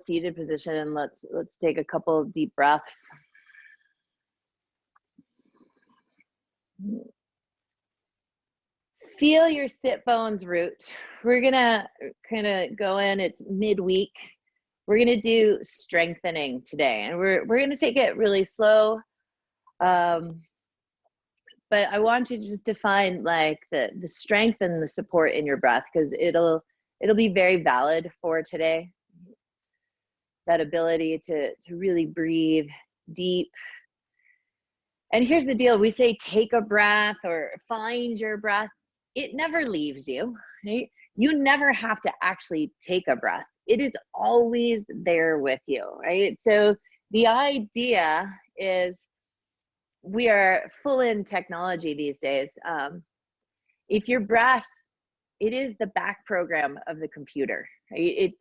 Seated position, and let's take a couple of deep breaths. Feel your sit bones root. We're gonna kind of go in, it's midweek. We're gonna do strengthening today, and we're gonna take it really slow. But I want you to just define like the strength and the support in your breath, because it'll be very valid for today. That ability to really breathe deep. And here's the deal, we say take a breath or find your breath. It never leaves you, right? You never have to actually take a breath. It is always there with you, right? So the idea is, we are full in technology these days. If your breath, it is the back program of the computer. Right?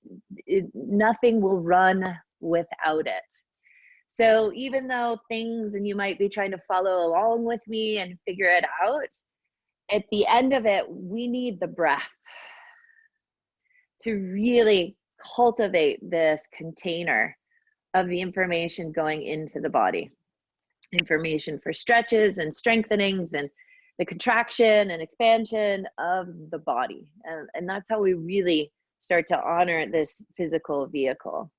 Nothing will run without it. So even though things, and you might be trying to follow along with me and figure it out, at the end of it, we need the breath to really cultivate this container of the information going into the body. Information for stretches and strengthenings and the contraction and expansion of the body. And that's how we really start to honor this physical vehicle.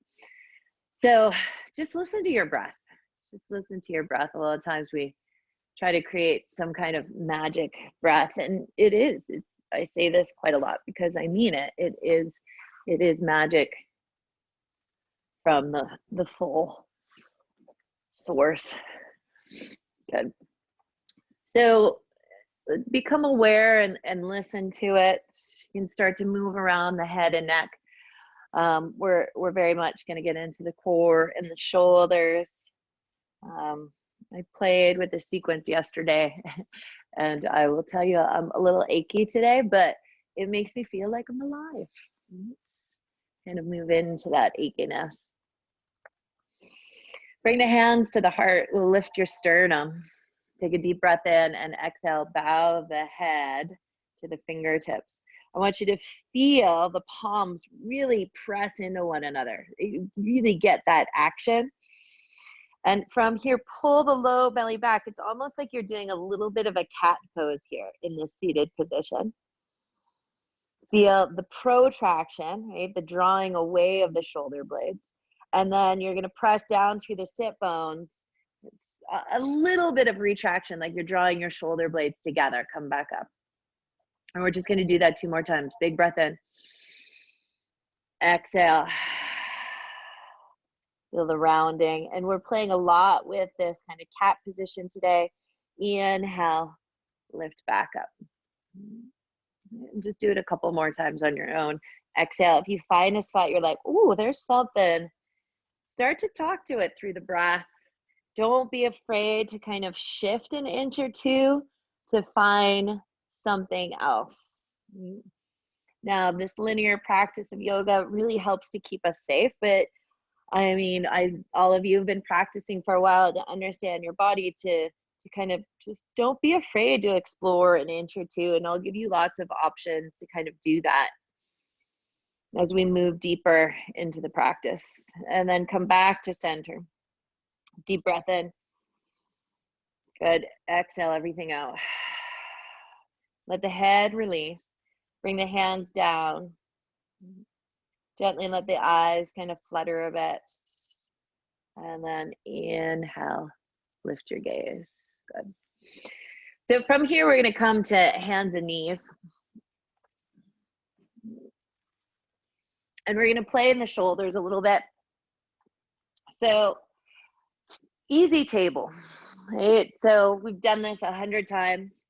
So just listen to your breath. Just listen to your breath. A lot of times we try to create some kind of magic breath, and I say this quite a lot because I mean it. It is magic from the full source. Good. So become aware and listen to it. You can start to move around the head and neck. We're very much going to get into the core and the shoulders. I played with the sequence yesterday, and I will tell you I'm a little achy today, but it makes me feel like I'm alive. Let's kind of move into that achiness. Bring the hands to the heart. We'll lift your sternum. Take a deep breath in and exhale, bow the head to the fingertips. I want you to feel the palms really press into one another. You really get that action. And from here, pull the low belly back. It's almost like you're doing a little bit of a cat pose here in this seated position. Feel the protraction, right? The drawing away of the shoulder blades. And then you're going to press down through the sit bones. It's a little bit of retraction, like you're drawing your shoulder blades together. Come back up. And we're just going to do that 2 more times. Big breath in. Exhale. Feel the rounding. And we're playing a lot with this kind of cat position today. Inhale, lift back up. Just do it a couple more times on your own. Exhale. If you find a spot you're like, oh, there's something, start to talk to it through the breath. Don't be afraid to kind of shift an inch or two to find something else. Now, this linear practice of yoga really helps to keep us safe, but I mean, all of you have been practicing for a while to understand your body, to kind of just don't be afraid to explore an inch or two, and I'll give you lots of options to kind of do that as we move deeper into the practice. And then come back to center. Deep breath in. Good. Exhale everything out. Let the head release. Bring the hands down. Gently let the eyes kind of flutter a bit. And then inhale, lift your gaze. Good. So from here, we're going to come to hands and knees. And we're going to play in the shoulders a little bit. So easy table, right? So we've done this 100 times.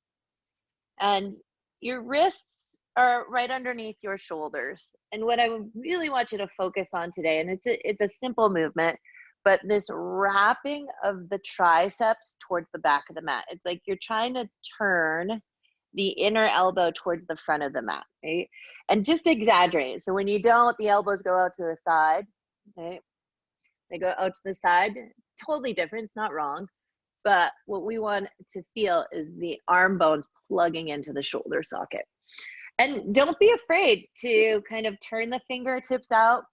And your wrists are right underneath your shoulders. And what I really want you to focus on today, and it's a simple movement, but this wrapping of the triceps towards the back of the mat. It's like you're trying to turn the inner elbow towards the front of the mat, right? And just exaggerate. So when you don't, the elbows go out to the side, right? They go out to the side. Totally different, it's not wrong. But what we want to feel is the arm bones plugging into the shoulder socket. And don't be afraid to kind of turn the fingertips out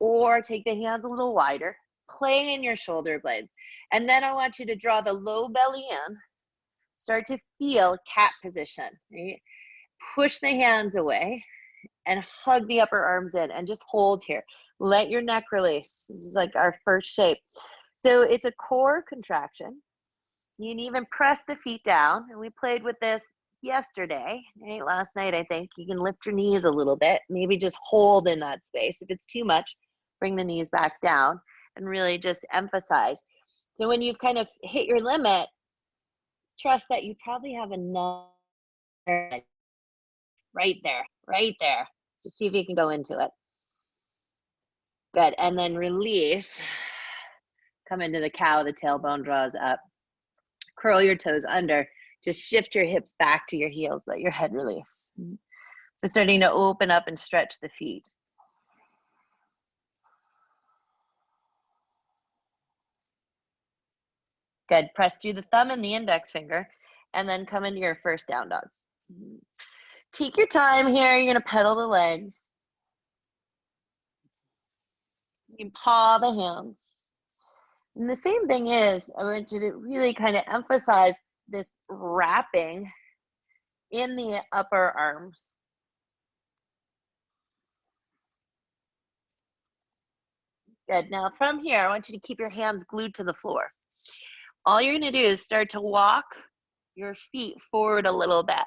or take the hands a little wider, play in your shoulder blades. And then I want you to draw the low belly in, start to feel cat position, right? Push the hands away and hug the upper arms in and just hold here. Let your neck release. This is like our first shape. So it's a core contraction. You can even press the feet down. And we played with this yesterday, right? Last night, I think. You can lift your knees a little bit, maybe just hold in that space. If it's too much, bring the knees back down and really just emphasize. So when you've kind of hit your limit, trust that you probably have another right there. So see if you can go into it. Good, and then release. Come into the cow, the tailbone draws up. Curl your toes under. Just shift your hips back to your heels, let your head release. So starting to open up and stretch the feet. Good, press through the thumb and the index finger, and then come into your first down dog. Take your time here, you're gonna pedal the legs. You can paw the hands. And the same thing is, I want you to really kind of emphasize this wrapping in the upper arms. Good, now from here, I want you to keep your hands glued to the floor. All you're gonna do is start to walk your feet forward a little bit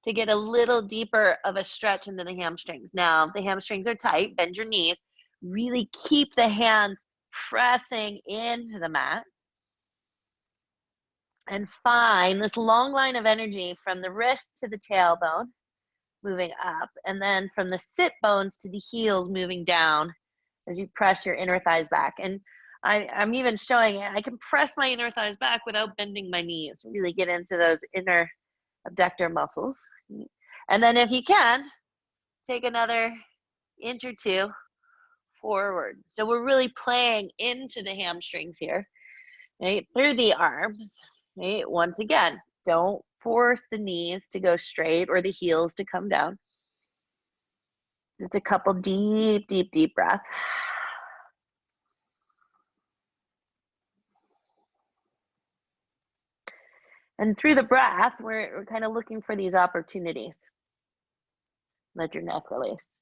to get a little deeper of a stretch into the hamstrings. Now, if the hamstrings are tight, bend your knees. Really keep the hands pressing into the mat. And find this long line of energy from the wrist to the tailbone, moving up, and then from the sit bones to the heels, moving down as you press your inner thighs back. And I'm even showing it. I can press my inner thighs back without bending my knees, really get into those inner abductor muscles. And then if you can, take another inch or two forward. So we're really playing into the hamstrings here, right? Through the arms, right? Once again, don't force the knees to go straight or the heels to come down. Just a couple deep, deep, deep breaths. And through the breath, we're kind of looking for these opportunities. Let your neck release.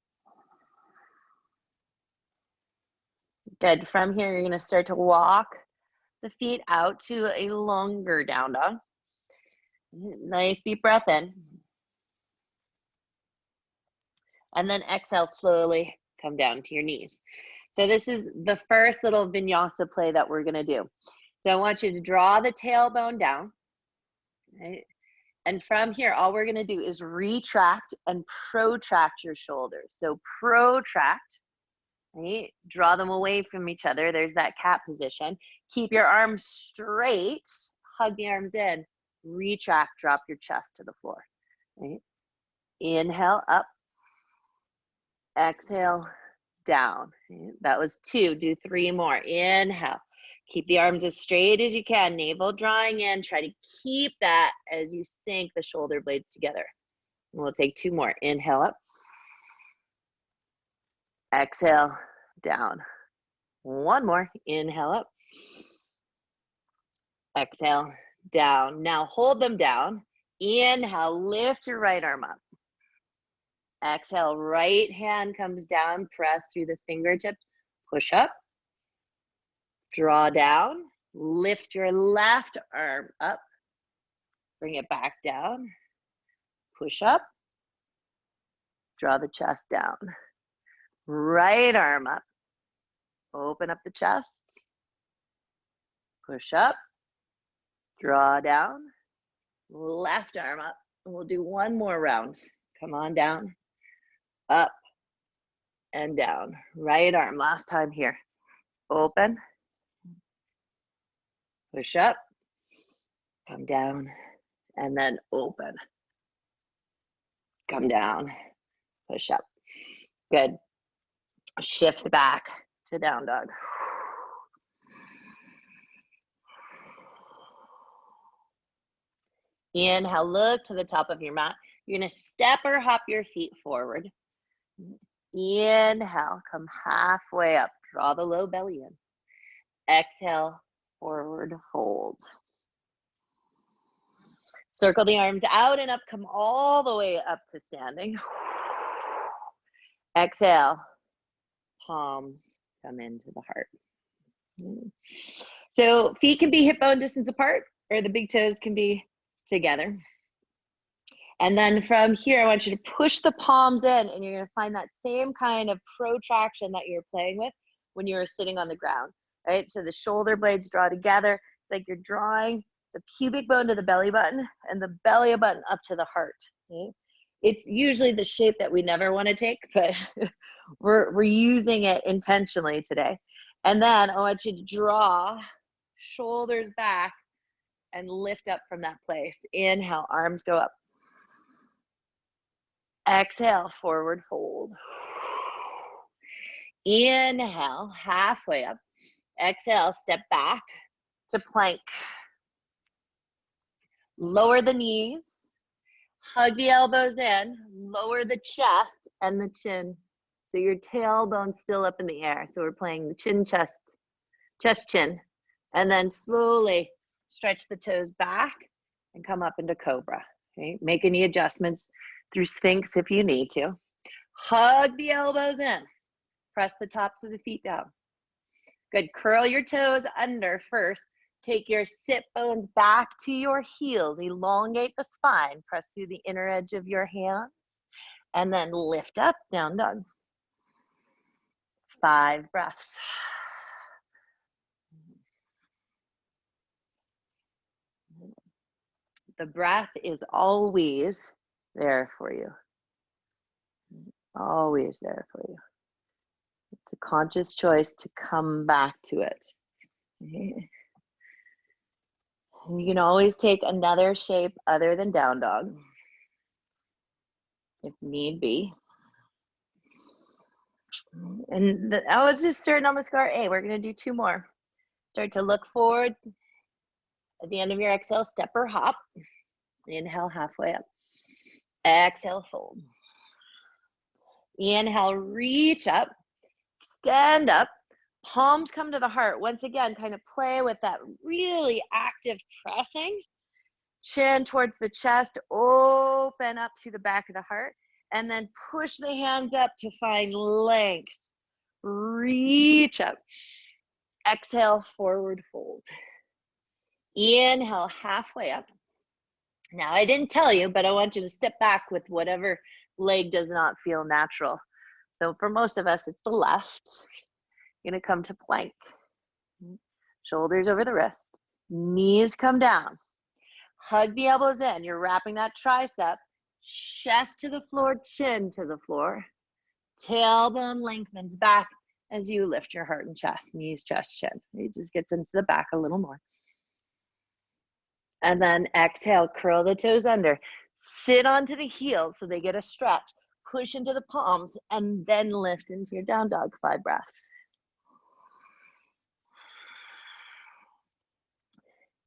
Good. From here, you're going to start to walk the feet out to a longer down dog. Nice deep breath in. And then exhale, slowly come down to your knees. So this is the first little vinyasa play that we're going to do. So I want you to draw the tailbone down. Right? And from here, all we're going to do is retract and protract your shoulders. So protract, right? Draw them away from each other. There's that cat position. Keep your arms straight. Hug the arms in. Retract, drop your chest to the floor. Right? Inhale, up. Exhale, down. Right? That was 2. Do 3 more. Inhale. Keep the arms as straight as you can, navel drawing in. Try to keep that as you sink the shoulder blades together. And we'll take 2 more. Inhale up. Exhale, down. 1 more. Inhale up. Exhale, down. Now hold them down. Inhale, lift your right arm up. Exhale, right hand comes down. Press through the fingertips. Push up. Draw down, lift your left arm up, bring it back down, push up, draw the chest down. Right arm up, open up the chest, push up, draw down, left arm up. We'll do 1 more round. Come on down, up and down. Right arm, last time here. Open, push up, come down, and then open. Come down, push up. Good. Shift back to down dog. Inhale, look to the top of your mat. You're gonna step or hop your feet forward. Inhale, come halfway up. Draw the low belly in. Exhale, forward fold. Circle the arms out and up. Come all the way up to standing. Exhale, palms come into the heart. So feet can be hip bone distance apart, or the big toes can be together. And then from here, I want you to push the palms in, and you're going to find that same kind of protraction that you're playing with when you're sitting on the ground, right? So the shoulder blades draw together. It's like you're drawing the pubic bone to the belly button and the belly button up to the heart. Okay? It's usually the shape that we never want to take, but we're using it intentionally today. And then I want you to draw shoulders back and lift up from that place. Inhale, arms go up. Exhale, forward fold. Inhale, halfway up. Exhale, step back to plank. Lower the knees. Hug the elbows in. Lower the chest and the chin. So your tailbone's still up in the air. So we're playing the chin, chest, chest, chin. And then slowly stretch the toes back and come up into cobra. Okay? Make any adjustments through Sphinx if you need to. Hug the elbows in. Press the tops of the feet down. Good. Curl your toes under first. Take your sit bones back to your heels. Elongate the spine. Press through the inner edge of your hands. And then lift up, down dog. 5 breaths. The breath is always there for you. Always there for you. It's a conscious choice to come back to it. Okay. You can always take another shape other than down dog, if need be. And I was just starting on the scar A. We're going to do 2 more. Start to look forward. At the end of your exhale, step or hop. Inhale, halfway up. Exhale, fold. Inhale, reach up. Stand up. Palms come to the heart. Once again, kind of play with that really active pressing. Chin towards the chest. Open up to the back of the heart. And then push the hands up to find length. Reach up. Exhale, forward fold. Inhale, halfway up. Now, I didn't tell you, but I want you to step back with whatever leg does not feel natural. So for most of us, it's the left. You're going to come to plank. Shoulders over the wrist. Knees come down. Hug the elbows in. You're wrapping that tricep. Chest to the floor, chin to the floor. Tailbone lengthens back as you lift your heart and chest. Knees, chest, chin. It just gets into the back a little more. And then exhale, curl the toes under. Sit onto the heels so they get a stretch. Push into the palms and then lift into your down dog. 5 breaths.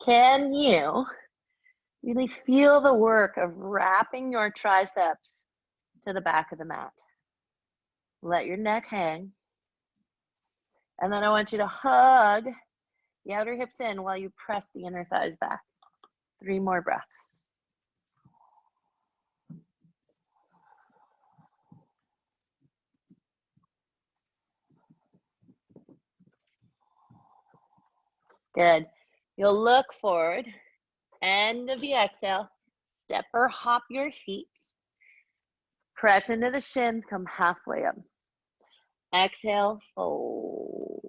Can you really feel the work of wrapping your triceps to the back of the mat? Let your neck hang. And then I want you to hug the outer hips in while you press the inner thighs back. 3 more breaths. Good. You'll look forward. End of the exhale. Step or hop your feet. Press into the shins. Come halfway up. Exhale, fold.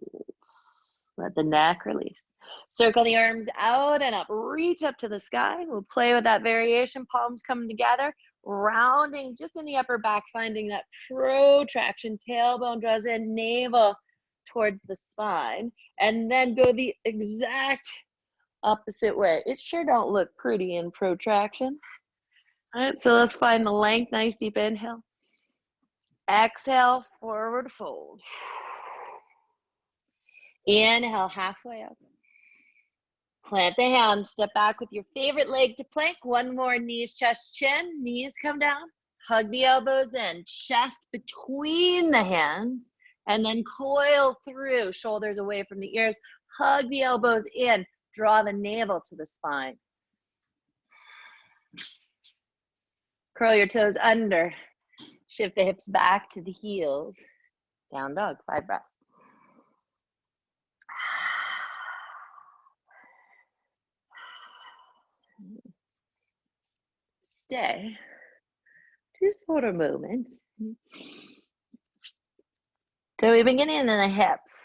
Let the neck release. Circle the arms out and up. Reach up to the sky. We'll play with that variation. Palms coming together. Rounding just in the upper back, finding that protraction. Tailbone draws in, navel towards the spine. And then go the exact opposite way. It sure don't look pretty in protraction. All right, so let's find the length. Nice deep inhale. Exhale, forward fold. Inhale, halfway up. Plant the hands, step back with your favorite leg to plank. 1 more, knees, chest, chin. Knees come down. Hug the elbows in, chest between the hands, and then coil through, shoulders away from the ears. Hug the elbows in, draw the navel to the spine. Curl your toes under, shift the hips back to the heels. Down dog, 5 breaths. Stay just for a moment. So we're beginning in the hips.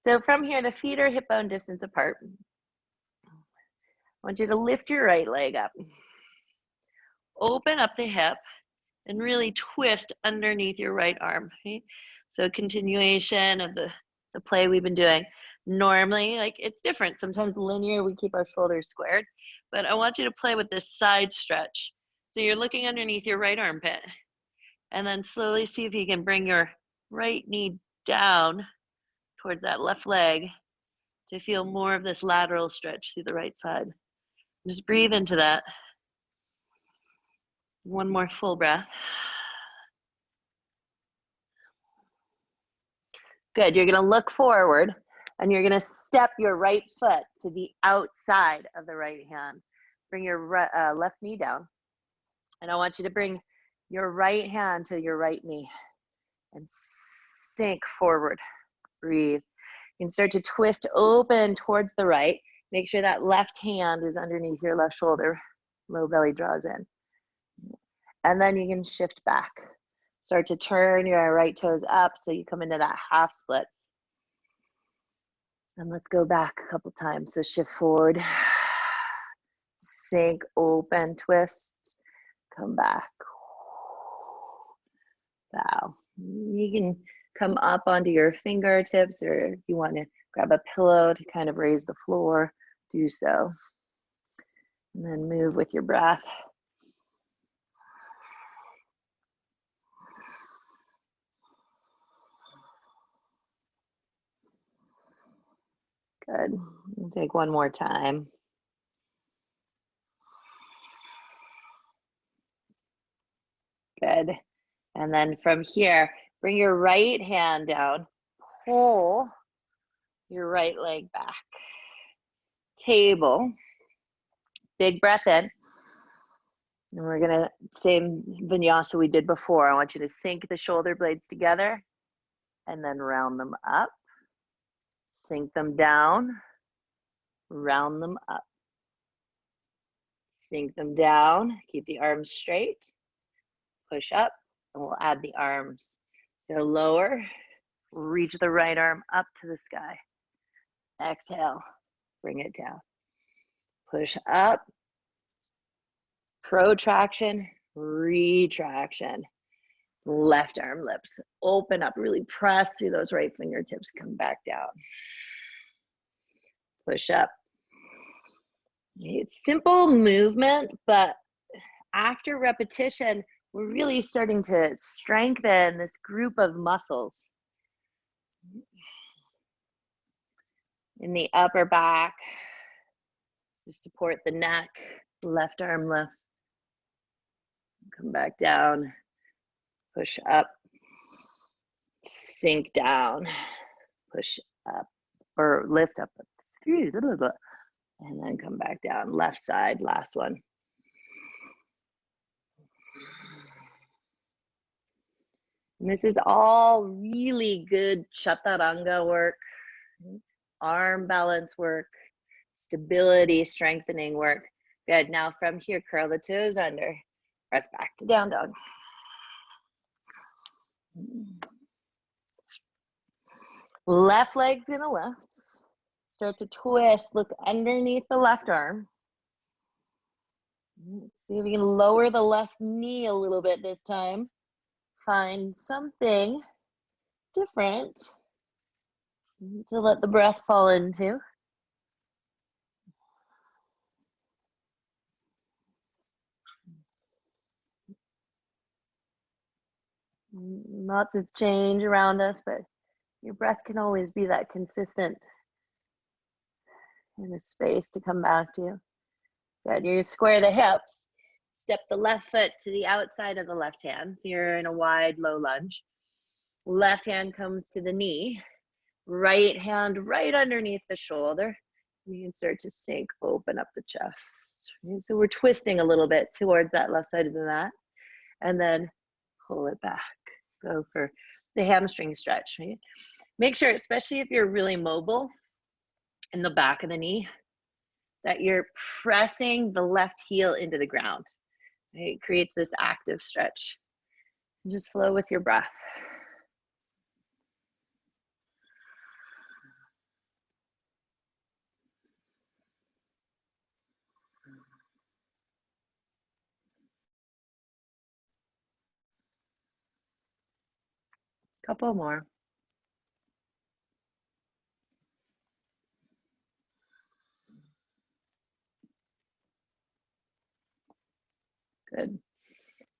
So from here, the feet are hip bone distance apart. I want you to lift your right leg up. Open up the hip and really twist underneath your right arm. Okay? So continuation of the play we've been doing. Normally, like it's different. Sometimes linear, we keep our shoulders squared. But I want you to play with this side stretch. So you're looking underneath your right armpit. And then slowly see if you can bring your right knee down towards that left leg to feel more of this lateral stretch through the right side. Just breathe into that. One more full breath. Good, you're gonna look forward and you're gonna step your right foot to the outside of the right hand. Bring your left knee down. And I want you to bring your right hand to your right knee and sink forward. Breathe. You can start to twist open towards the right. Make sure that left hand is underneath your left shoulder. Low belly draws in. And then you can shift back. Start to turn your right toes up so you come into that half splits. And let's go back a couple times. So shift forward, sink, open, twist, come back. Bow. You can come up onto your fingertips, or if you want to grab a pillow to kind of raise the floor, do so. And then move with your breath. Good. We'll take one more time. Good. And then from here, bring your right hand down, pull your right leg back. Table. Big breath in. And we're gonna, same vinyasa we did before. I want you to sink the shoulder blades together and then round them up. Sink them down, round them up. Sink them down, keep the arms straight. Push up, and we'll add the arms. So lower, reach the right arm up to the sky. Exhale, bring it down. Push up, protraction, retraction. Left arm lifts, open up, really press through those right fingertips, come back down. Push up. It's simple movement, but after repetition, we're really starting to strengthen this group of muscles in the upper back to support the neck. Left arm lifts. Come back down. Push up. Sink down. Push up or lift up. And then come back down. Left side, last one. And this is all really good chaturanga work, arm balance work, stability, strengthening work. Good, now from here, curl the toes under, press back to down dog. Left leg's gonna lift. Start to twist, look underneath the left arm. See if you can lower the left knee a little bit this time. Find something different to let the breath fall into. Lots of change around us, but your breath can always be that consistent in a space to come back to. Good, you square the hips. Step the left foot to the outside of the left hand. So you're in a wide, low lunge. Left hand comes to the knee. Right hand right underneath the shoulder. You can start to sink, open up the chest. So we're twisting a little bit towards that left side of the mat. And then pull it back. Go for the hamstring stretch. Right? Make sure, especially if you're really mobile in the back of the knee, that you're pressing the left heel into the ground. Right? It creates this active stretch. And just flow with your breath. Couple more. Good.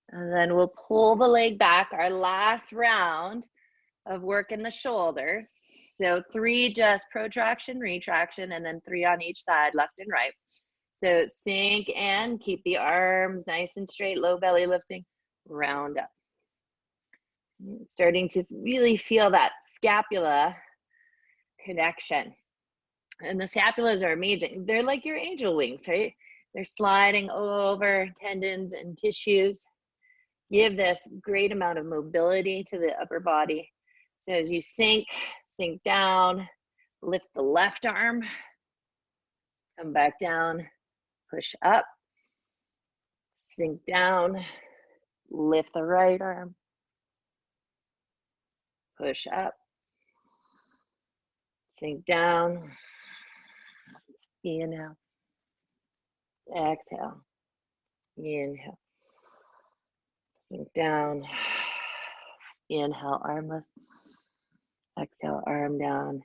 And then we'll pull the leg back, our last round of work in the shoulders. So 3 just protraction, retraction, and then 3 on each side, left and right. So sink and keep the arms nice and straight, low belly lifting, round up. Starting to really feel that scapula connection. And the scapulas are amazing. They're like your angel wings, right? They're sliding over tendons and tissues. Give this great amount of mobility to the upper body. So as you sink down, lift the left arm, come back down, push up, sink down, lift the right arm, push up, sink down, inhale, exhale, inhale, sink down, inhale, arm lift, exhale, arm down,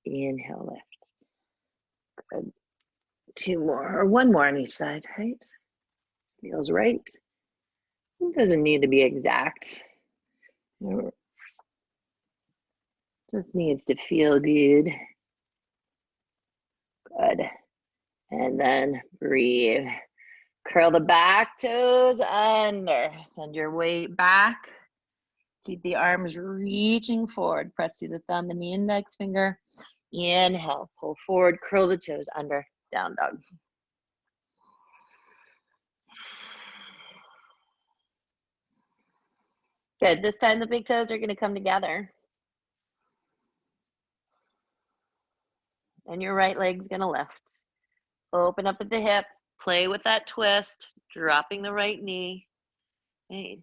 inhale, lift. Good. 2 more, or 1 more on each side, right? Feels right. It doesn't need to be exact. It just needs to feel good. Good. And then breathe. Curl the back toes under. Send your weight back. Keep the arms reaching forward. Press through the thumb and the index finger. Inhale, pull forward, curl the toes under, down dog. Good, this time the big toes are gonna come together. And your right leg's gonna lift. Open up at the hip, play with that twist, dropping the right knee. Okay.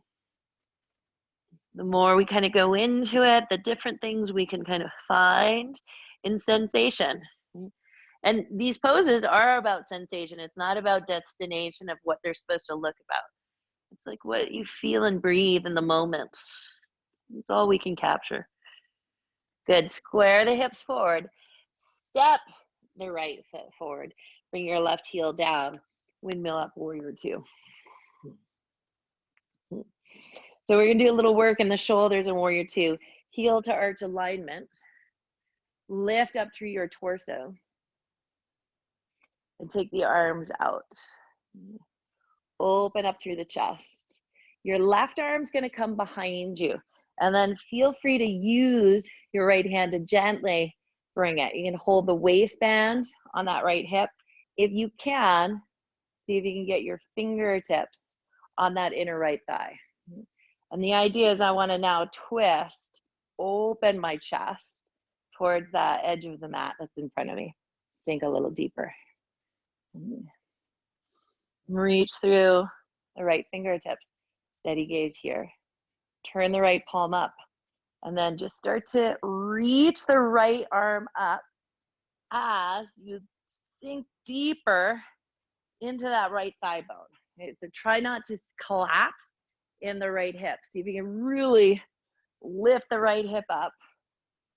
The more we kind of go into it, the different things we can kind of find in sensation. And these poses are about sensation. It's not about destination of what they're supposed to look about. It's like what you feel and breathe in the moment. It's all we can capture. Good, square the hips forward. Step the right foot forward. Bring your left heel down. Windmill up, warrior 2. So we're gonna do a little work in the shoulders and warrior 2. Heel to arch alignment. Lift up through your torso. And take the arms out. Open up through the chest. Your left arm's gonna come behind you. And then feel free to use your right hand to gently bring it. You can hold the waistband on that right hip. If you can, see if you can get your fingertips on that inner right thigh. And the idea is I want to now twist, open my chest towards that edge of the mat that's in front of me. Sink a little deeper. Reach through the right fingertips. Steady gaze here. Turn the right palm up. And then just start to reach the right arm up as you sink deeper into that right thigh bone. Okay, so try not to collapse in the right hip. See if you can really lift the right hip up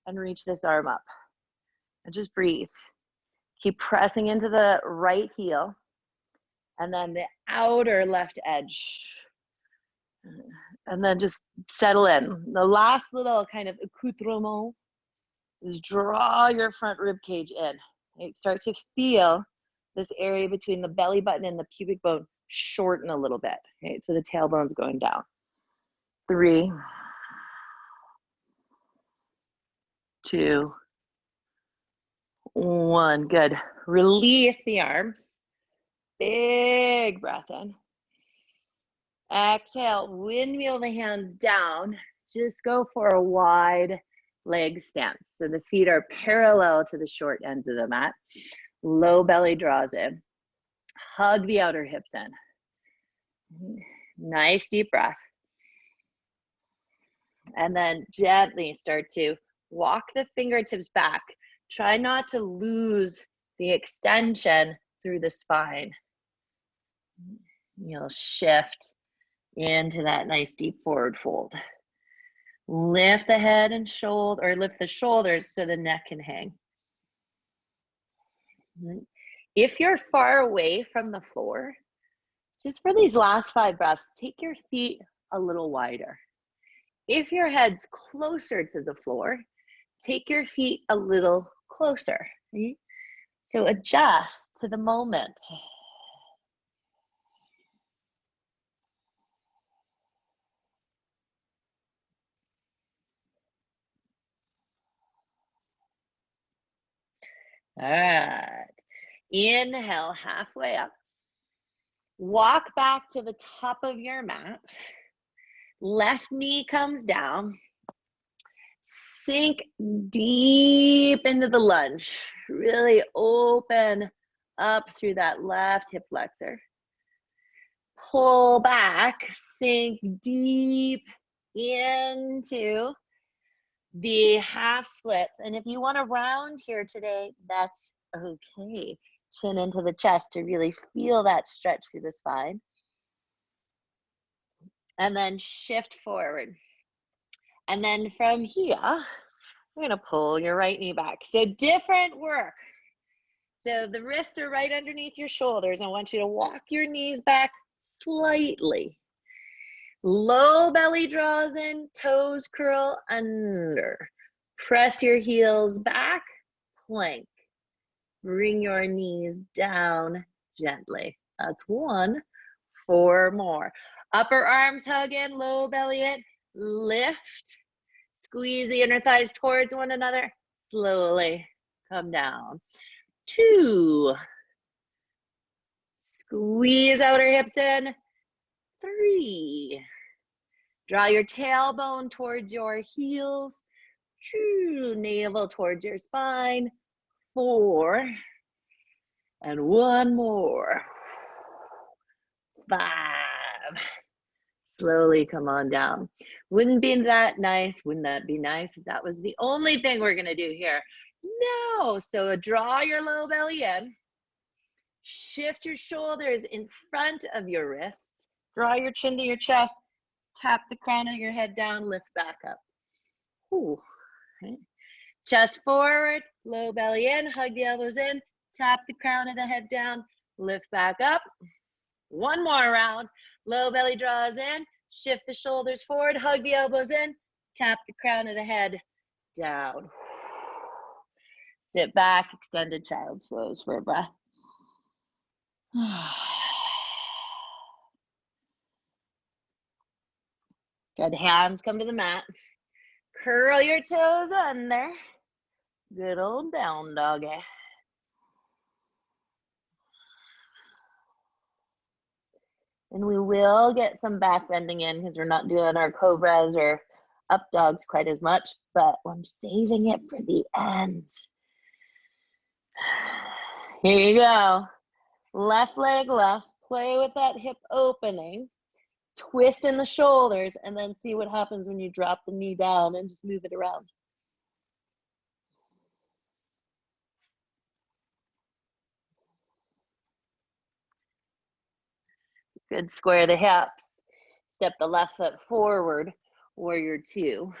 and reach this arm up. And just breathe. Keep pressing into the right heel and then the outer left edge. And then just settle in. The last little kind of accoutrement is draw your front rib cage in. Right? Start to feel this area between the belly button and the pubic bone shorten a little bit. Okay, so the tailbone's going down. 3, 2, 1. Good. Release the arms. Big breath in. Exhale, windmill the hands down. Just go for a wide leg stance. So the feet are parallel to the short ends of the mat. Low belly draws in. Hug the outer hips in. Nice deep breath. And then gently start to walk the fingertips back. Try not to lose the extension through the spine. You'll shift into that nice deep forward fold. Lift the head and shoulder, or lift the shoulders so the neck can hang. If you're far away from the floor, just for these last 5 breaths, take your feet a little wider. If your head's closer to the floor, take your feet a little closer. Right? So adjust to the moment. All right. Inhale, halfway up. Walk back to the top of your mat. Left knee comes down. Sink deep into the lunge. Really open up through that left hip flexor. Pull back, sink deep into the half splits. And if you want to round here today, that's okay. Chin into the chest to really feel that stretch through the spine. And then shift forward. And then from here, we're going to pull your right knee back. So different work. So the wrists are right underneath your shoulders. I want you to walk your knees back slightly. Low belly draws in, toes curl under. Press your heels back, plank. Bring your knees down gently. That's 1. 4 more. Upper arms hug in, low belly in, lift. Squeeze the inner thighs towards one another. Slowly come down. 2. Squeeze outer hips in. 3. Draw your tailbone towards your heels. 2. Navel towards your spine. 4. And 1 more. 5. Slowly come on down. Wouldn't be that nice? Wouldn't that be nice if that was the only thing we're gonna do here? No, so draw your low belly in. Shift your shoulders in front of your wrists. Draw your chin to your chest. Tap the crown of your head down, lift back up. Ooh. Okay. Chest forward, low belly in, hug the elbows in, tap the crown of the head down, lift back up. 1 more round. Low belly draws in, shift the shoulders forward, hug the elbows in, tap the crown of the head down. Sit back, extended child's pose for a breath. Good, hands come to the mat. Curl your toes under. Good old down doggy. And we will get some back bending in because we're not doing our cobras or up dogs quite as much, but I'm saving it for the end. Here you go. Left leg left, play with that hip opening, twist in the shoulders, and then see what happens when you drop the knee down and just move it around. Good, square the hips. Step the left foot forward, warrior 2.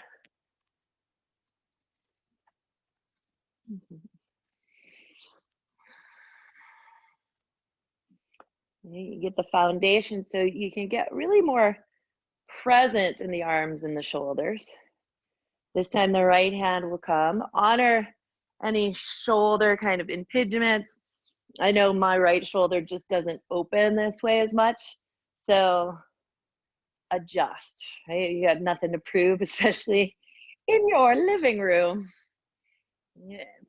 You get the foundation so you can get really more present in the arms and the shoulders. This time the right hand will come. Honor any shoulder kind of impingements. I know my right shoulder just doesn't open this way as much. So adjust, right? You got nothing to prove, especially in your living room.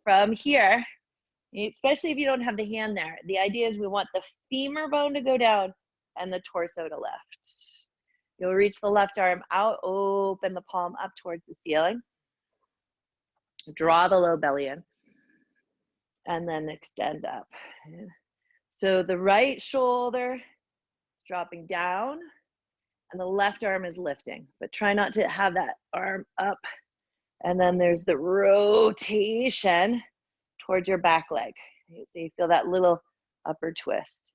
From here, especially if you don't have the hand there, the idea is we want the femur bone to go down and the torso to lift. You'll reach the left arm out, open the palm up towards the ceiling. Draw the low belly in, and then extend up. So the right shoulder is dropping down, and the left arm is lifting, but try not to have that arm up. And then there's the rotation towards your back leg. So you feel that little upper twist.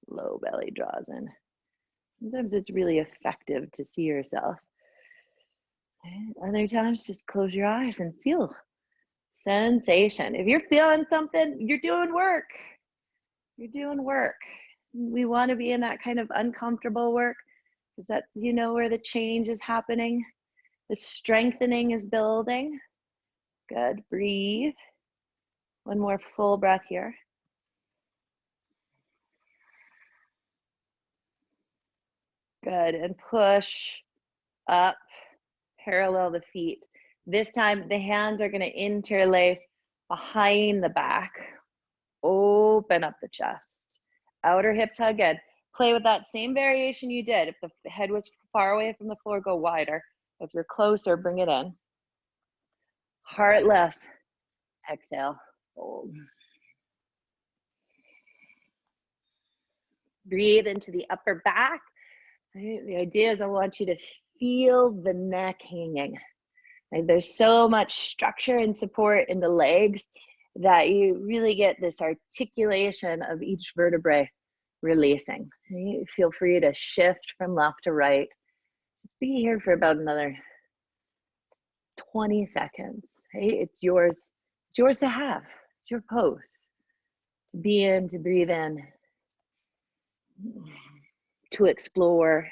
Low belly draws in. Sometimes it's really effective to see yourself. Other times, just close your eyes and feel sensation. If you're feeling something, you're doing work. You're doing work. We want to be in that kind of uncomfortable work because that, you know, where the change is happening. The strengthening is building. Good. Breathe. One more full breath here. Good. And push up, parallel the feet. This time the hands are going to interlace behind the back. Open up the chest. Outer hips hug in. Play with that same variation you did. If the head was far away from the floor, go wider. If you're closer, bring it in. Heart lifts. Exhale. Fold. Breathe into the upper back. The idea is I want you to feel the neck hanging. Like there's so much structure and support in the legs that you really get this articulation of each vertebrae releasing. Feel free to shift from left to right. Just be here for about another 20 seconds. It's yours. It's yours to have. It's your pose. To be in, to breathe in, to explore.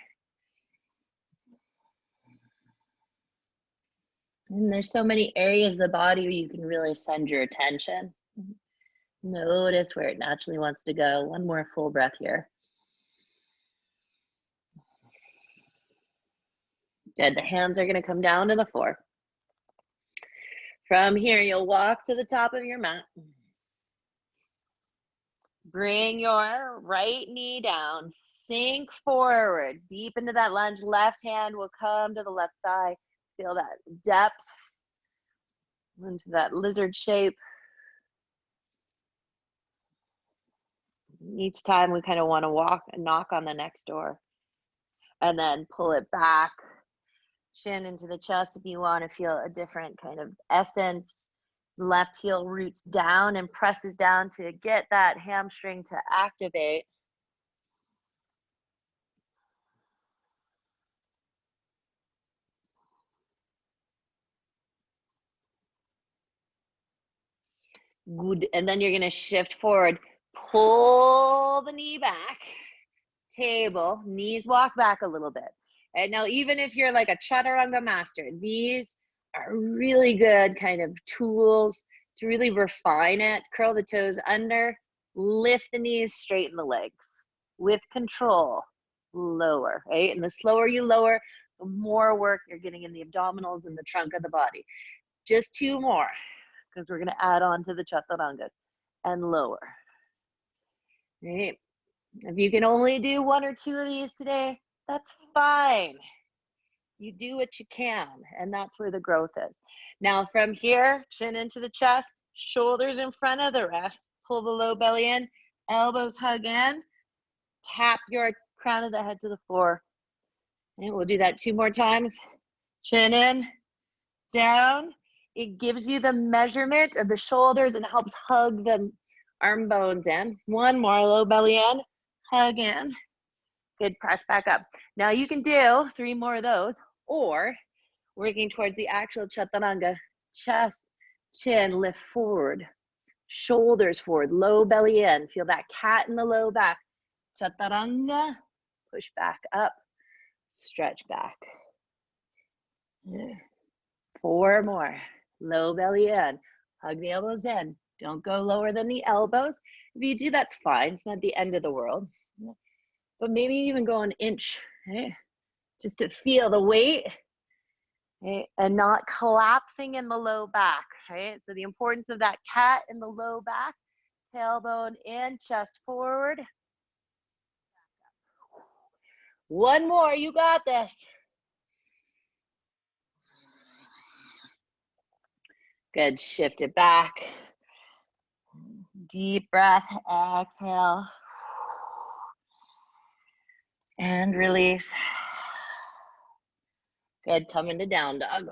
And there's so many areas of the body where you can really send your attention. Notice where it naturally wants to go. One more full breath here. Good. The hands are going to come down to the floor. From here, you'll walk to the top of your mat. Bring your right knee down. Sink forward, deep into that lunge. Left hand will come to the left thigh. Feel that depth into that lizard shape. Each time we kind of want to walk and knock on the next door. And then pull it back. Chin into the chest if you want to feel a different kind of essence. Left heel roots down and presses down to get that hamstring to activate. Good. And then you're going to shift forward. Pull the knee back. Table. Knees walk back a little bit. And now, even if you're like a chaturanga master, these are really good kind of tools to really refine it. Curl the toes under. Lift the knees, straighten the legs. With control. Lower, right? And the slower you lower, the more work you're getting in the abdominals and the trunk of the body. Just two more, because we're going to add on to the chaturangas. And lower. Right? If you can only do one or two of these today, that's fine. You do what you can, and that's where the growth is. Now from here, chin into the chest, shoulders in front of the rest. Pull the low belly in, elbows hug in. Tap your crown of the head to the floor. And we'll do that two more times. Chin in, down. It gives you the measurement of the shoulders and helps hug the arm bones in. One more, low belly in, hug in. Good, press back up. Now you can do three more of those, or working towards the actual chaturanga. Chest, chin, lift forward. Shoulders forward, low belly in. Feel that cat in the low back. Chaturanga, push back up, stretch back. Four more. Low belly in, Hug the elbows in. Don't go lower than the elbows. If you do, that's fine. It's not the end of the world. But maybe even go an inch, right? Just to feel the weight, right? And not collapsing in the low back, right? So the importance of that cat in the low back, tailbone in, chest forward. One more, you got this. Good, shift it back. Deep breath, exhale. And release. Good, come into down dog.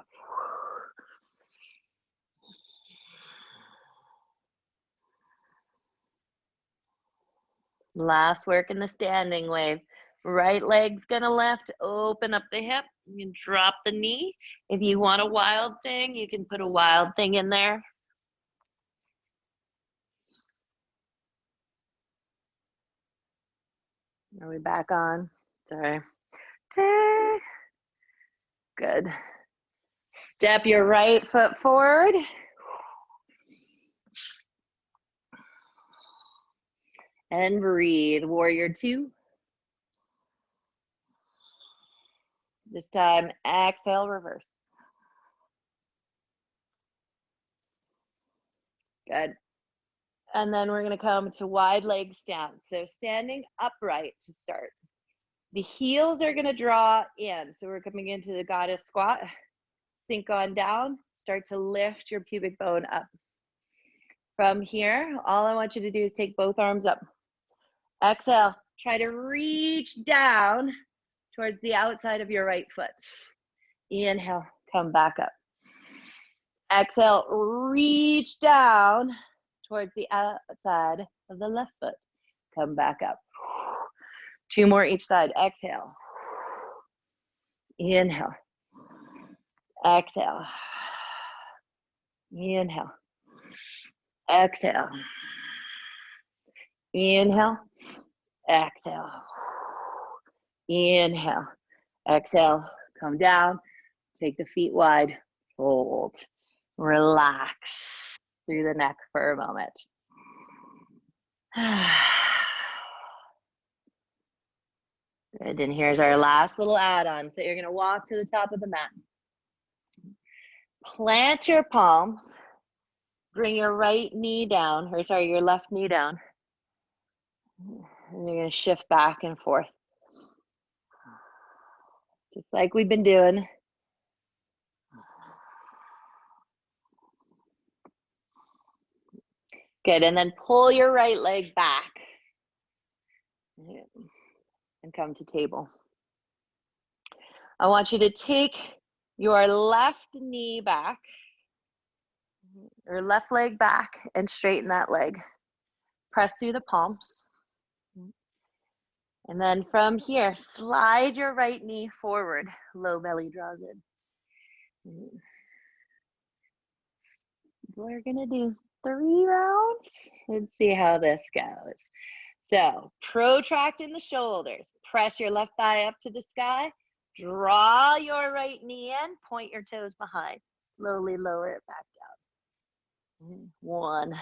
Last work in the standing wave. Right leg's gonna lift, open up the hip. You can drop the knee. If you want a wild thing, you can put a wild thing in there. Are we back on? Sorry. Good. Step your right foot forward. And breathe. Warrior two. This time, exhale, reverse. Good. And then we're gonna come to wide leg stance. So standing upright to start. The heels are gonna draw in. So we're coming into the goddess squat. Sink on down, start to lift your pubic bone up. From here, all I want you to do is take both arms up. Exhale, try to reach down towards the outside of your right foot. Inhale, come back up. Exhale, reach down towards the outside of the left foot. Come back up. Two more each side. Exhale. Inhale. Exhale. Inhale. Exhale. Inhale. Exhale. Inhale. Exhale. Come down. Take the feet wide. Fold. Relax through the neck for a moment. Good, and here's our last little add-on. So you're gonna walk to the top of the mat. Plant your palms. Bring your right knee down, or sorry, your left knee down. And you're gonna shift back and forth. Just like we've been doing. Good, and then pull your right leg back. And come to table. I want you to take your left knee back, your left leg back, and straighten that leg. Press through the palms. And then from here, slide your right knee forward. Low belly draws in. We're gonna do 3 rounds. Let's see how this goes. So protract in the shoulders. Press your left thigh up to the sky. Draw your right knee in. Point your toes behind. Slowly lower it back down. 1,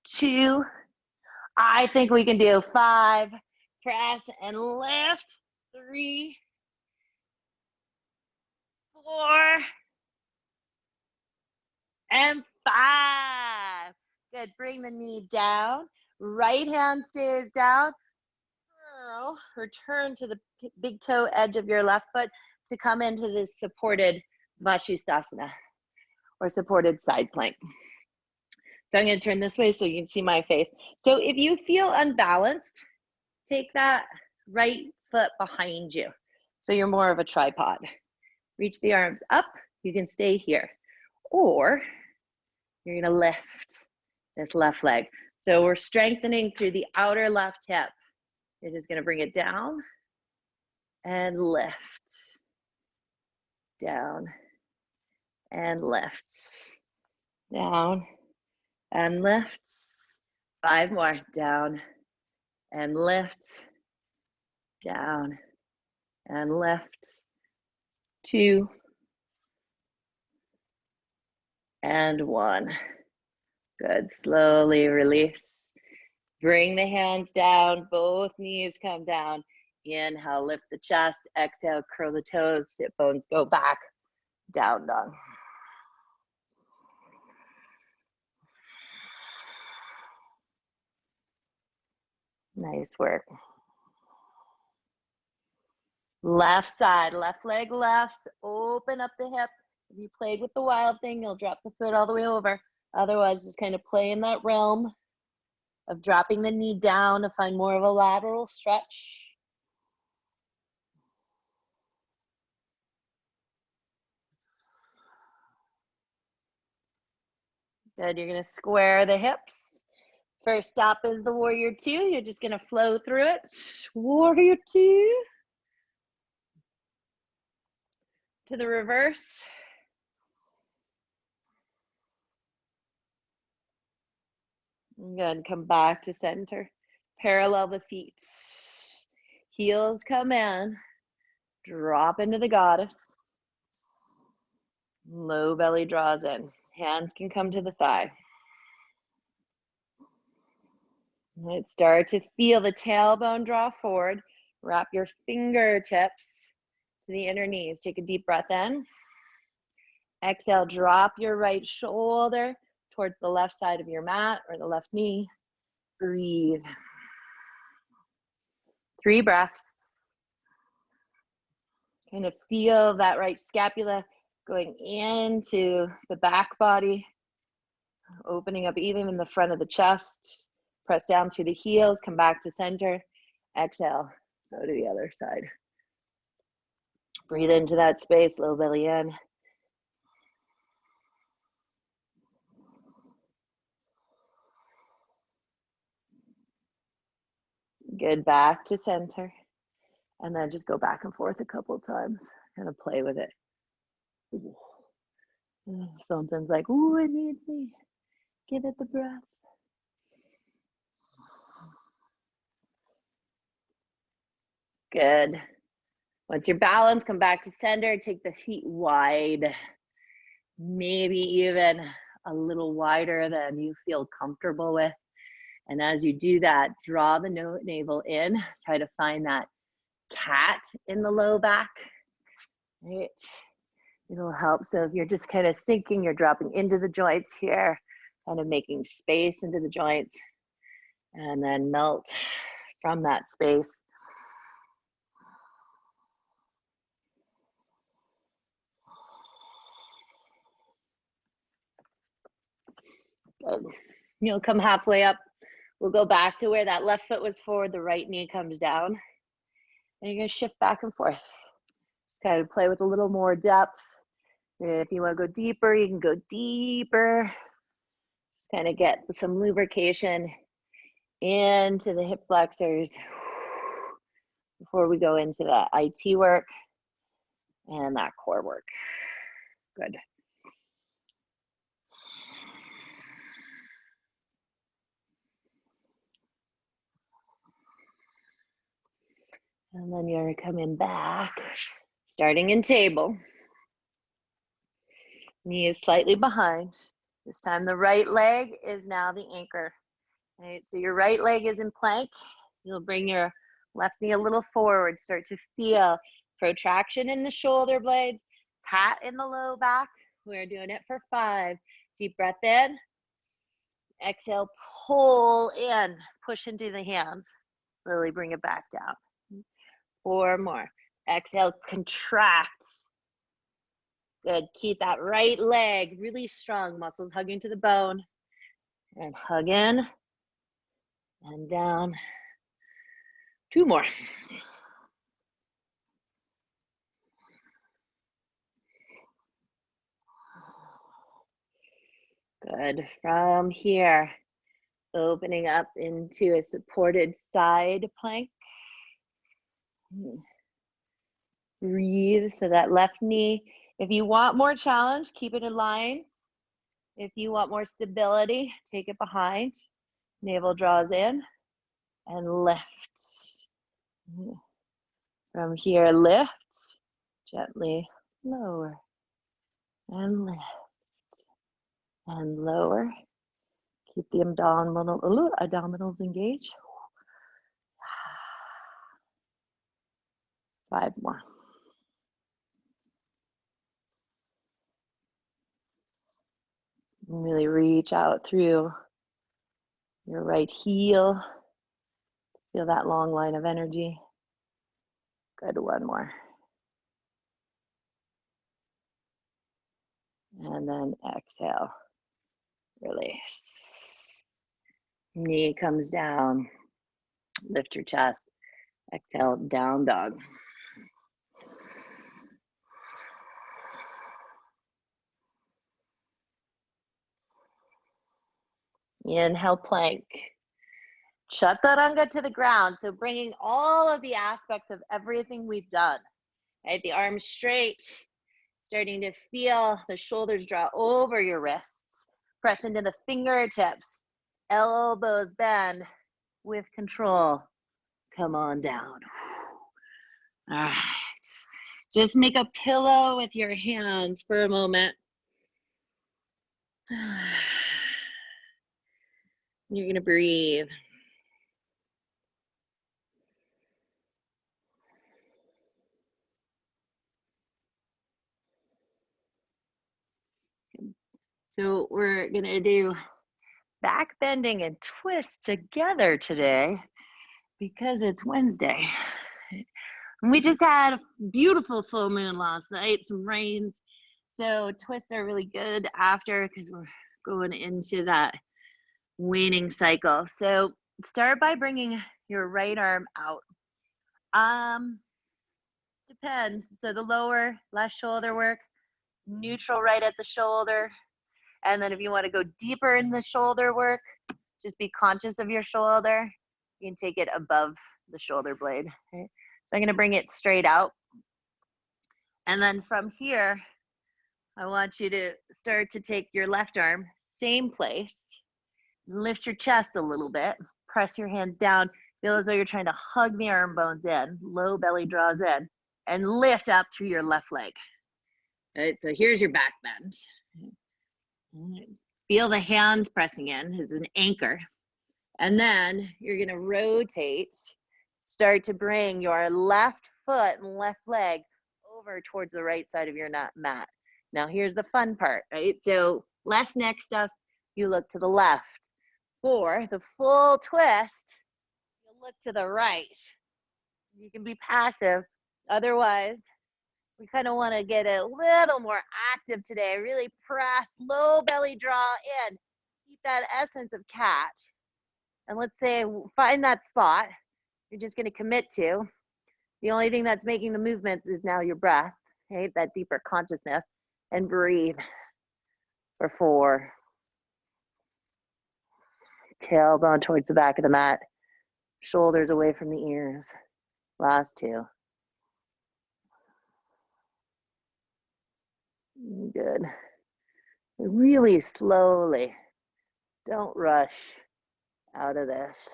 2. I think we can do 5. Press and lift. 3, 4, and 5. Good. Bring the knee down. Right hand stays down. Curl. Return to the big toe edge of your left foot to come into this supported Vashisthasana or supported side plank. So I'm going to turn this way so you can see my face. So if you feel unbalanced, take that right foot behind you. So you're more of a tripod. Reach the arms up. You can stay here. Or you're going to lift this left leg. So we're strengthening through the outer left hip. It is going to bring it down and lift. Down and lift. Down and lift. 5 more. Down and lift. Down and lift. 2 and 1. Good, slowly release. Bring the hands down, both knees come down. Inhale, lift the chest. Exhale, curl the toes, sit bones go back, down dog. Nice work. Left side, left leg left, open up the hip. If you played with the wild thing, you'll drop the foot all the way over. Otherwise, just kind of play in that realm of dropping the knee down to find more of a lateral stretch. Good, you're gonna square the hips. First stop is the warrior 2. You're just gonna flow through it. Warrior 2. To the reverse. Good, come back to center. Parallel the feet. Heels come in. Drop into the goddess. Low belly draws in. Hands can come to the thigh. Right, start to feel the tailbone draw forward. Wrap your fingertips to the inner knees. Take a deep breath in. Exhale, drop your right shoulder towards the left side of your mat or the left knee. Breathe. 3 breaths. Kind of feel that right scapula going into the back body, opening up even in the front of the chest. Press down through the heels, come back to center. Exhale, go to the other side. Breathe into that space, low belly in. Good, back to center. And then just go back and forth a couple of times. Kind of play with it. Something's like, ooh, it needs me. Give it the breath. Good. Once you're balanced, come back to center. Take the feet wide. Maybe even a little wider than you feel comfortable with. And as you do that, draw the navel in. Try to find that cat in the low back. Right? It'll help. So if you're just kind of sinking, you're dropping into the joints here, kind of making space into the joints, and then melt from that space. Good. You'll come halfway up. We'll go back to where that left foot was forward, the right knee comes down. And you're gonna shift back and forth. Just kind of play with a little more depth. If you wanna go deeper, you can go deeper. Just kind of get some lubrication into the hip flexors before we go into the IT work and that core work. Good. And then you're coming back, starting in table. Knee is slightly behind. This time the right leg is now the anchor. Right, so your right leg is in plank. You'll bring your left knee a little forward. Start to feel protraction in the shoulder blades, pat in the low back. We're doing it for 5. Deep breath in. Exhale, pull in, push into the hands. Slowly bring it back down. 4 more. Exhale, contract. Good, keep that right leg really strong, muscles hugging to the bone. And hug in and down. 2 more. Good, from here, opening up into a supported side plank. Breathe, so that left knee, if you want more challenge, keep it in line. If you want more stability, take it behind. Navel draws in and lift. From here, lift, gently lower and lift. And lower. Keep the abdominals engaged. 5 more. Really reach out through your right heel. Feel that long line of energy. Good, 1 more. And then exhale, release. Knee comes down, lift your chest. Exhale, down dog. Inhale, plank. Chaturanga to the ground. So bringing all of the aspects of everything we've done, right? The arms straight, starting to feel the shoulders draw over your wrists. Press into the fingertips. Elbows bend with control. Come on down. All right. Just make a pillow with your hands for a moment. You're going to breathe. So we're going to do back bending and twist together today because it's Wednesday. And we just had a beautiful full moon last night, some rains. So twists are really good after because we're going into that waning cycle. So start by bringing your right arm out. Depends. So the lower left shoulder work, neutral right at the shoulder. And then if you want to go deeper in the shoulder work, just be conscious of your shoulder. You can take it above the shoulder blade. Okay? So I'm going to bring it straight out. And then from here, I want you to start to take your left arm, same place, lift your chest a little bit, press your hands down, feel as though you're trying to hug the arm bones in, low belly draws in, and lift up through your left leg. All right, so here's your back bend. Feel the hands pressing in as an anchor. And then you're gonna rotate, start to bring your left foot and left leg over towards the right side of your mat. Now here's the fun part, right? So less neck stuff, you look to the left. For the full twist, you look to the right. You can be passive. Otherwise, we kind of want to get a little more active today. Really press, low belly draw in. Keep that essence of cat. And let's say, find that spot you're just going to commit to. The only thing that's making the movements is now your breath, okay? That deeper consciousness. And breathe for 4. Tailbone towards the back of the mat. Shoulders away from the ears. Last 2. Good. Really slowly. Don't rush out of this.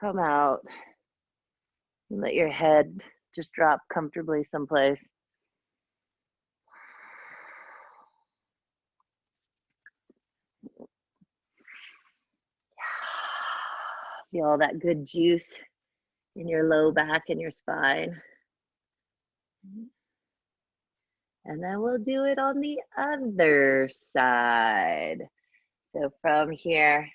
Come out. Let your head just drop comfortably someplace. Feel all that good juice in your low back and your spine. And then we'll do it on the other side. So from here,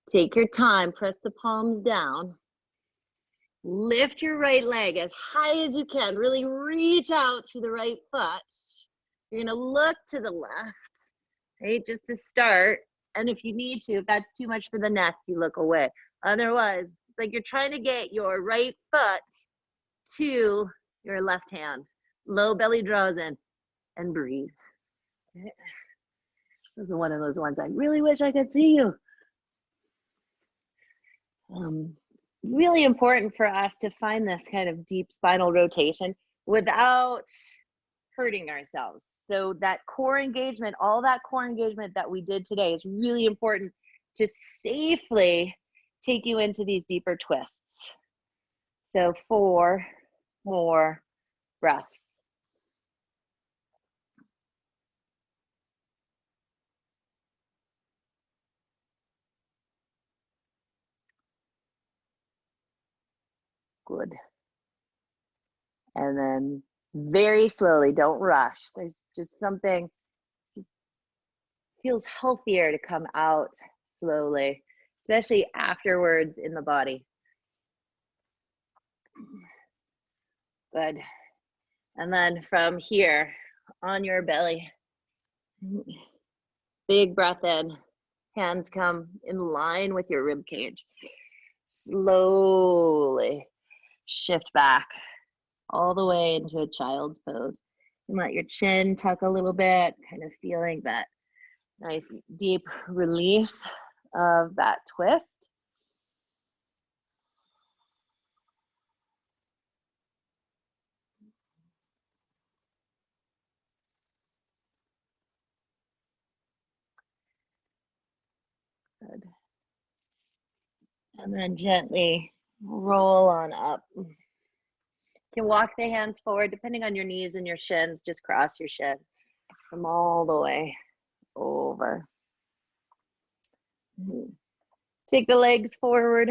take your time, press the palms down. Lift your right leg as high as you can. Really reach out through the right foot. You're gonna look to the left, right? Just to start. And if you need to, if that's too much for the neck, you look away. Otherwise, it's like you're trying to get your right foot to your left hand. Low belly draws in and breathe. Okay. This is one of those ones I really wish I could see you. Really important for us to find this kind of deep spinal rotation without hurting ourselves. So that core engagement, all that core engagement that we did today is really important to safely take you into these deeper twists. So 4 more breaths. Good. And then very slowly, don't rush. There's just something, feels healthier to come out slowly, especially afterwards in the body. Good. And then from here, on your belly, big breath in, hands come in line with your rib cage. Slowly shift back all the way into a child's pose. And let your chin tuck a little bit, kind of feeling that nice deep release of that twist. Good. And then gently roll on up. You can walk the hands forward, depending on your knees and your shins, just cross your shin. Come all the way over. Take the legs forward,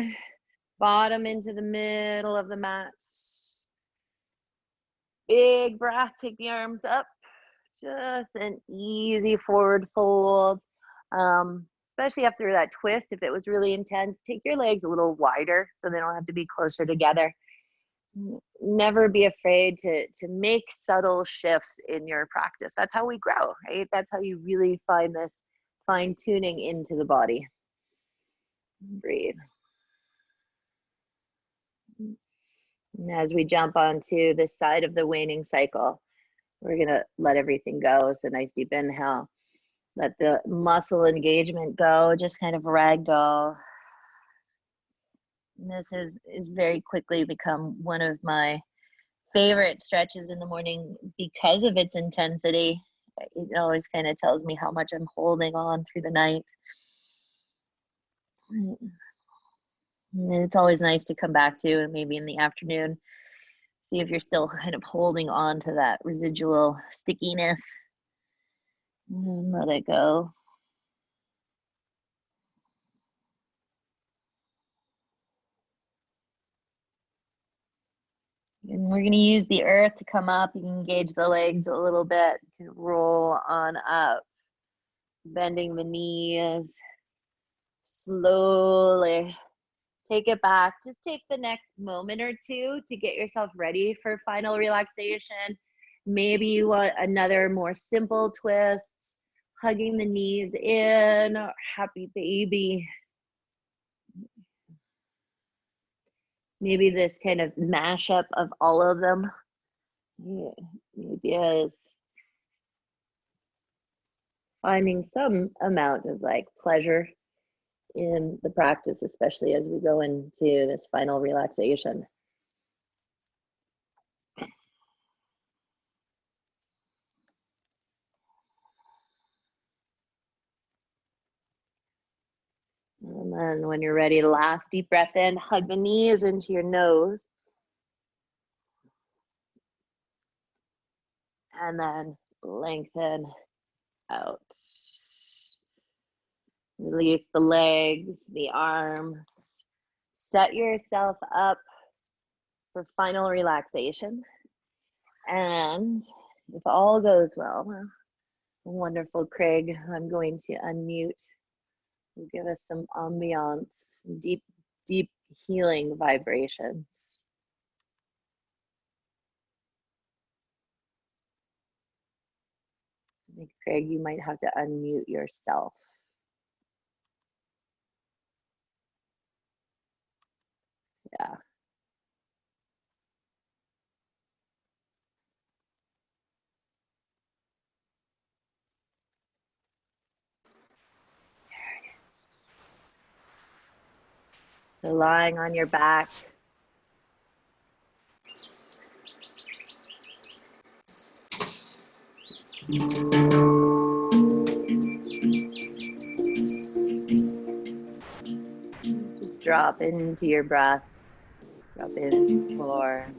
bottom into the middle of the mat. Big breath, take the arms up. Just an easy forward fold. Especially after that twist, if it was really intense, take your legs a little wider so they don't have to be closer together. Never be afraid to make subtle shifts in your practice. That's how we grow, right? That's how you really find this fine tuning into the body. Breathe. And as we jump onto this side of the waning cycle, we're gonna let everything go. So nice deep inhale. Let the muscle engagement go, just kind of ragdoll. And this is very quickly become one of my favorite stretches in the morning because of its intensity. It always kind of tells me how much I'm holding on through the night. And it's always nice to come back to, and maybe in the afternoon, see if you're still kind of holding on to that residual stickiness. And let it go. And we're going to use the earth to come up. You can engage the legs a little bit. You can roll on up, bending the knees. Slowly take it back. Just take the next moment or two to get yourself ready for final relaxation. Maybe you want another more simple twist, hugging the knees in, happy baby. Maybe this kind of mashup of all of them. Yeah, the idea is finding some amount of like pleasure in the practice, especially as we go into this final relaxation. And then when you're ready, last deep breath in, hug the knees into your nose. And then lengthen out. Release the legs, the arms. Set yourself up for final relaxation. And if all goes well, wonderful, Craig, I'm going to unmute. Give us some ambiance, deep, deep healing vibrations. I think, Craig, you might have to unmute yourself. Yeah. There it is. So lying on your back. Just drop into your breath. Drop in the floor.